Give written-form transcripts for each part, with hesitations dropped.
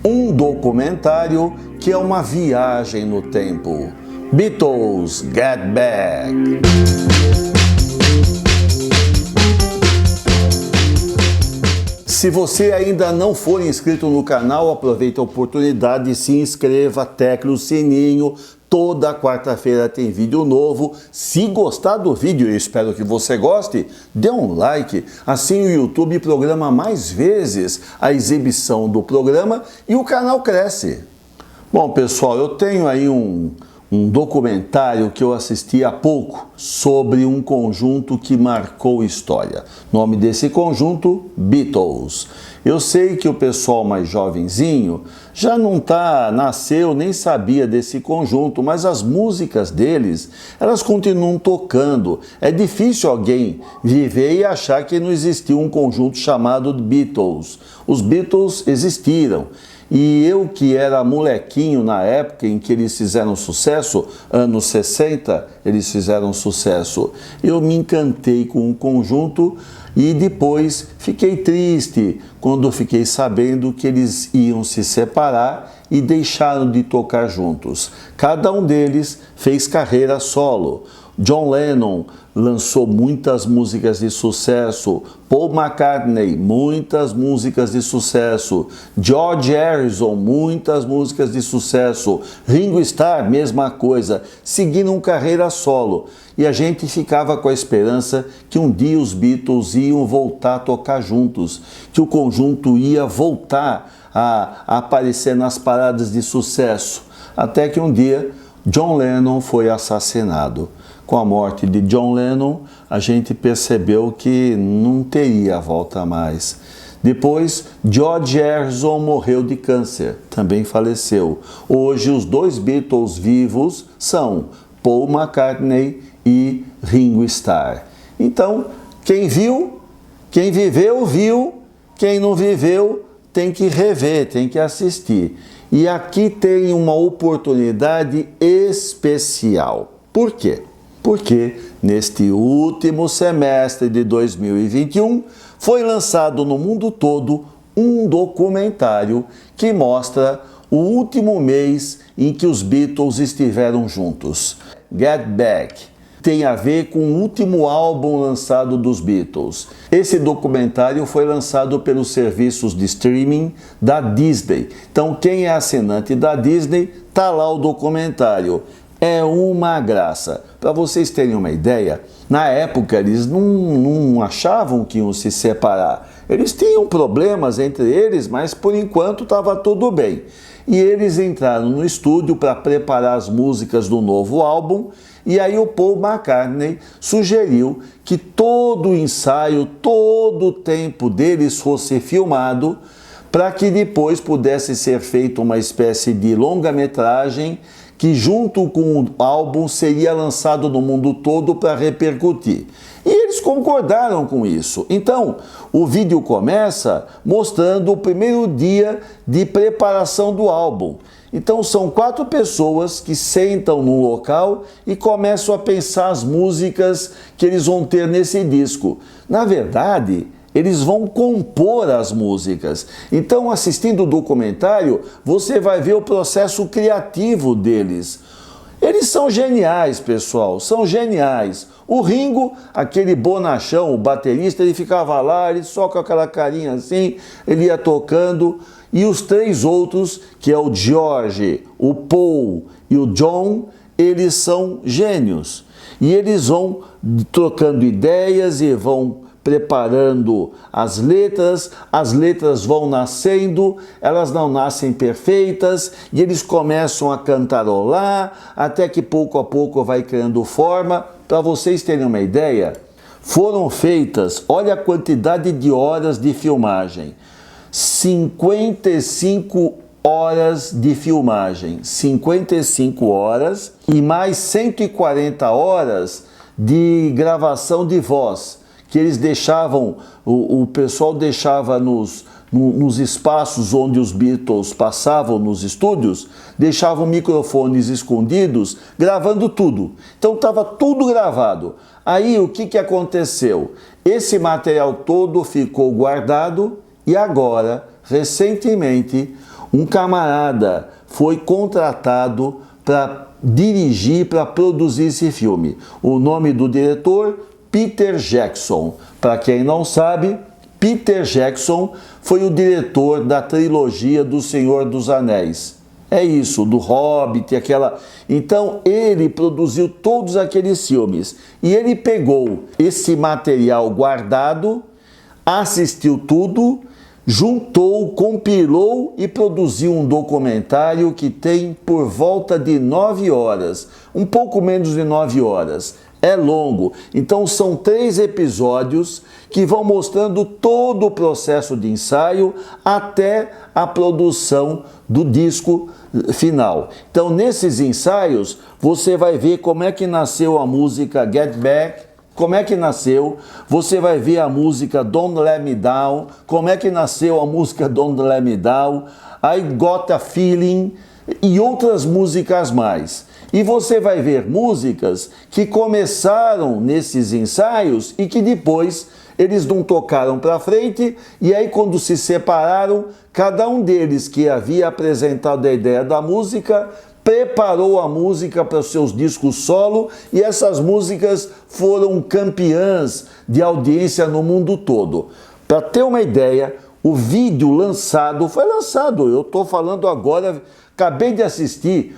um documentário que é uma viagem no tempo. Beatles Get Back. Se você ainda não for inscrito no canal, aproveite a oportunidade e se inscreva, tecle o sininho. Toda quarta-feira tem vídeo novo. Se gostar do vídeo, eu espero que você goste, dê um like. Assim o YouTube programa mais vezes a exibição do programa e o canal cresce. Bom, pessoal, eu tenho aí um documentário que eu assisti há pouco sobre um conjunto que marcou história. O nome desse conjunto, Beatles. Eu sei que o pessoal mais jovenzinho já nasceu, nem sabia desse conjunto, mas as músicas deles, elas continuam tocando. É difícil alguém viver e achar que não existiu um conjunto chamado Beatles. Os Beatles existiram. E eu, que era molequinho na época em que eles fizeram sucesso, anos 60, eles fizeram sucesso, eu me encantei com o conjunto e depois fiquei triste quando fiquei sabendo que eles iam se separar e deixaram de tocar juntos. Cada um deles fez carreira solo. John Lennon lançou muitas músicas de sucesso, Paul McCartney, muitas músicas de sucesso, George Harrison, muitas músicas de sucesso, Ringo Starr, mesma coisa, seguiram carreira solo. E a gente ficava com a esperança que um dia os Beatles iam voltar a tocar juntos, que o conjunto ia voltar a aparecer nas paradas de sucesso. Até que um dia John Lennon foi assassinado. Com a morte de John Lennon, a gente percebeu que não teria volta mais. Depois, George Harrison morreu de câncer, também faleceu. Hoje, os dois Beatles vivos são Paul McCartney e Ringo Starr. Então, quem viu, quem viveu, viu. Quem não viveu, tem que rever, tem que assistir. E aqui tem uma oportunidade especial. Por quê? Porque neste último semestre de 2021 foi lançado no mundo todo um documentário que mostra o último mês em que os Beatles estiveram juntos. Get Back tem a ver com o último álbum lançado dos Beatles. Esse documentário foi lançado pelos serviços de streaming da Disney. Então, quem é assinante da Disney, tá lá o documentário. É uma graça. Para vocês terem uma ideia, na época eles não achavam que iam se separar. Eles tinham problemas entre eles, mas por enquanto estava tudo bem. E eles entraram no estúdio para preparar as músicas do novo álbum, e aí o Paul McCartney sugeriu que todo o ensaio, todo o tempo deles fosse filmado, para que depois pudesse ser feita uma espécie de longa-metragem que junto com o álbum seria lançado no mundo todo para repercutir. E eles concordaram com isso. Então, o vídeo começa mostrando o primeiro dia de preparação do álbum. Então, são 4 pessoas que sentam num local e começam a pensar as músicas que eles vão ter nesse disco. Na verdade, eles vão compor as músicas. Então, assistindo o documentário, você vai ver o processo criativo deles. Eles são geniais, pessoal, são geniais. O Ringo, aquele bonachão, o baterista, ele ficava lá, ele só com aquela carinha assim, ele ia tocando. E os 3 outros, que é o George, o Paul e o John, eles são gênios. E eles vão trocando ideias e vão preparando as letras vão nascendo, elas não nascem perfeitas, e eles começam a cantarolar, até que pouco a pouco vai criando forma. Para vocês terem uma ideia, foram feitas, olha a quantidade de horas de filmagem, 55 horas de filmagem, 55 horas e mais 140 horas de gravação de voz, que eles deixavam, o pessoal deixava nos espaços onde os Beatles passavam nos estúdios, deixavam microfones escondidos, gravando tudo. Então estava tudo gravado. Aí o que aconteceu? Esse material todo ficou guardado e agora, recentemente, um camarada foi contratado para dirigir, para produzir esse filme. O nome do diretor, Peter Jackson. Para quem não sabe, Peter Jackson foi o diretor da trilogia do Senhor dos Anéis. É isso, do Hobbit, aquela... Então, ele produziu todos aqueles filmes. E ele pegou esse material guardado, assistiu tudo, juntou, compilou e produziu um documentário que tem por volta de 9 horas, um pouco menos de 9 horas. É longo, então são 3 episódios que vão mostrando todo o processo de ensaio até a produção do disco final. Então, nesses ensaios, você vai ver como é que nasceu a música Get Back, como é que nasceu, você vai ver a música Don't Let Me Down, como é que nasceu a música Don't Let Me Down, I Got a Feeling e outras músicas mais. E você vai ver músicas que começaram nesses ensaios e que depois eles não tocaram para frente, e aí quando se separaram, cada um deles que havia apresentado a ideia da música preparou a música para os seus discos solo, e essas músicas foram campeãs de audiência no mundo todo. Para ter uma ideia, o vídeo foi lançado, eu estou falando agora, acabei de assistir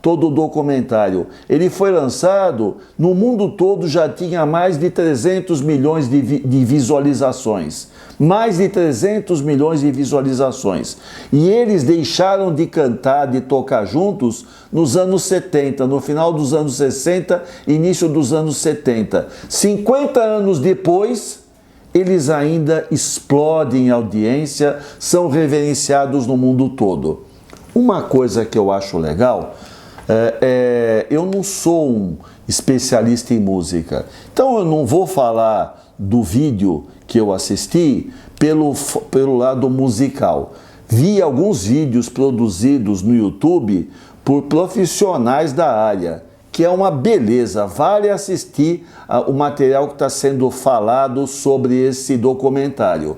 todo o documentário. Ele foi lançado, no mundo todo já tinha mais de 300 milhões de visualizações. Mais de 300 milhões de visualizações. E eles deixaram de cantar, de tocar juntos nos anos 70, no final dos anos 60, início dos anos 70. 50 anos depois, eles ainda explodem em audiência, são reverenciados no mundo todo. Uma coisa que eu acho legal, eu não sou um especialista em música, então eu não vou falar do vídeo que eu assisti pelo lado musical. Vi alguns vídeos produzidos no YouTube por profissionais da área, que é uma beleza, vale assistir o material que está sendo falado sobre esse documentário.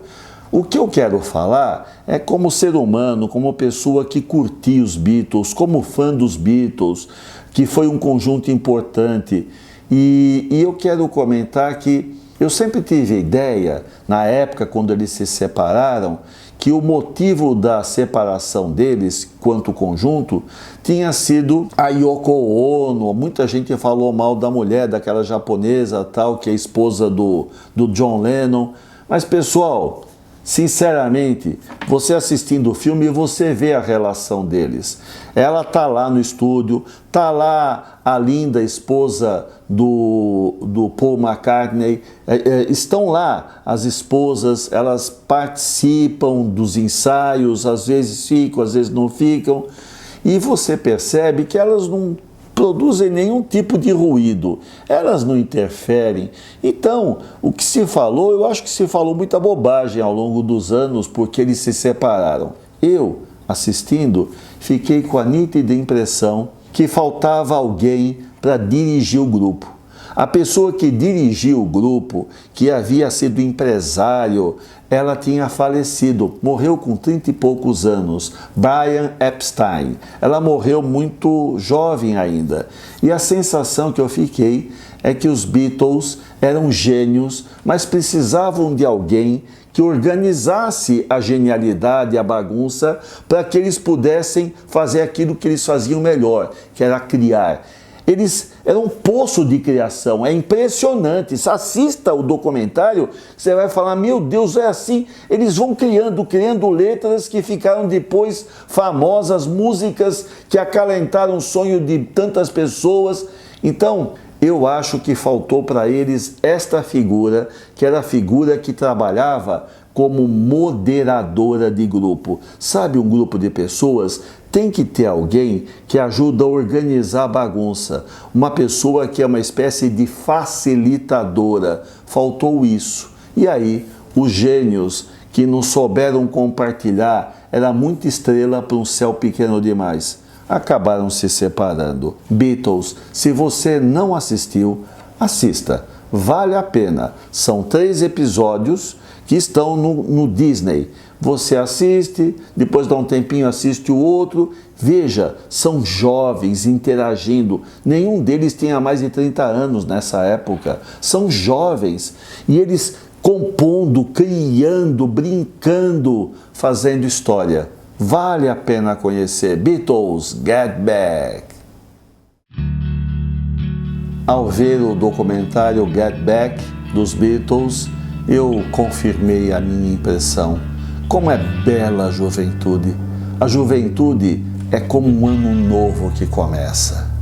O que eu quero falar é como ser humano, como pessoa que curtiu os Beatles, como fã dos Beatles, que foi um conjunto importante. E eu quero comentar que eu sempre tive a ideia, na época quando eles se separaram, que o motivo da separação deles, quanto conjunto, tinha sido a Yoko Ono. Muita gente falou mal da mulher, daquela japonesa, tal, que é esposa do John Lennon. Mas, pessoal, sinceramente, você assistindo o filme, você vê a relação deles. Ela tá lá no estúdio, tá lá a linda esposa do Paul McCartney, estão lá as esposas, elas participam dos ensaios, às vezes ficam, às vezes não ficam, e você percebe que elas não produzem nenhum tipo de ruído, elas não interferem. Então, o que se falou, eu acho que se falou muita bobagem ao longo dos anos porque eles se separaram. Eu, assistindo, fiquei com a nítida impressão que faltava alguém para dirigir o grupo. A pessoa que dirigiu o grupo, que havia sido empresário, ela tinha falecido, morreu com 30 e poucos anos, Brian Epstein. Ela morreu muito jovem ainda. E a sensação que eu fiquei é que os Beatles eram gênios, mas precisavam de alguém que organizasse a genialidade, a bagunça, para que eles pudessem fazer aquilo que eles faziam melhor, que era criar. Eles eram um poço de criação, é impressionante. Assista o documentário, você vai falar, meu Deus, é assim. Eles vão criando letras que ficaram depois famosas, músicas que acalentaram o sonho de tantas pessoas. Então, eu acho que faltou para eles esta figura, que era a figura que trabalhava como moderadora de grupo. Sabe, um grupo de pessoas tem que ter alguém que ajuda a organizar a bagunça. Uma pessoa que é uma espécie de facilitadora. Faltou isso. E aí, os gênios que não souberam compartilhar, era muita estrela para um céu pequeno demais. Acabaram se separando. Beatles, se você não assistiu, assista. Vale a pena. São 3 episódios que estão no Disney. Você assiste, depois dá um tempinho, assiste o outro. Veja, são jovens interagindo. Nenhum deles tinha mais de 30 anos nessa época. São jovens e eles compondo, criando, brincando, fazendo história. Vale a pena conhecer. Beatles, Get Back. Ao ver o documentário Get Back dos Beatles, eu confirmei a minha impressão. Como é bela a juventude! A juventude é como um ano novo que começa.